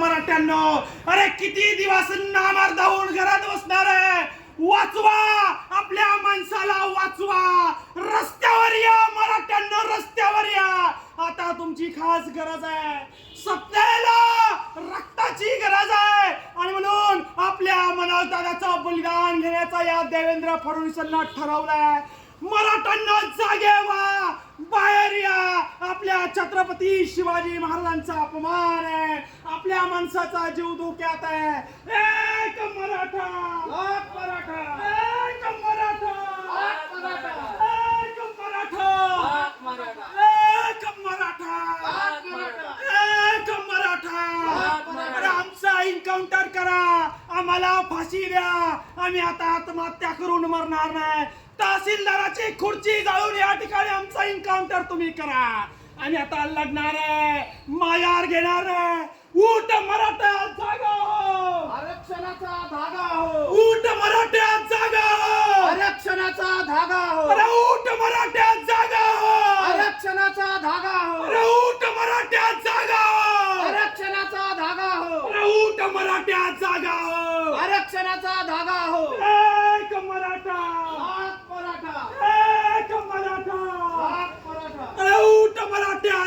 मराठ्यांनो, अरे किती दिवस नामर्द होऊन घरात बसणार आहे? वाचवा, आपल्या माणसाला वाचवा. रस्त्यावर या मराठ्यांनो, रस्त्यावर या. आता तुमची खास गरज आहे, सत्तेला रक्ताची गरज आहे. आणि म्हणून आपल्या मनोज दादाचं बलिदान घेण्याचा या देवेंद्र फडणवीसांना ठरवलंय. मराठ्यांना जागे व्हा, बाहेर या. आपल्या छत्रपती शिवाजी महाराजांचा अपमान आहे, आपल्या माणसाचा जीव धोक्यात आहे. एक मराठा, एक मराठा, एक मराठा, एक मराठा, एक मराठा, एक मराठा, एक मराठा. अरे आमचा एन्काउंटर करा, आम्हाला फाशी द्या. आम्ही आता आत्महत्या करून मरणार नाही. तहसीलदाराची खुर्ची जाळून या ठिकाणी आमचा एन्काउंटर तुम्ही करा. आणि आता लढणार आहे, मायार घेणार आहे. उठ मराठा, जागा हो. आरक्षणाचा धागा हो. उठ मराठा, जागा हो. आरक्षणाचा धागा हो. अरे उठ मराठा, जागा हो. आरक्षणाचा धागा हो. अरे उठ मराठा, जागा हो. आरक्षणाचा धागा हो. अरे उठ मराठा, जागा हो. आरक्षणाचा धागा हो. एक मराठा, एक मराठा, एक मराठा. एक मराठा. अरे उठ मराठा,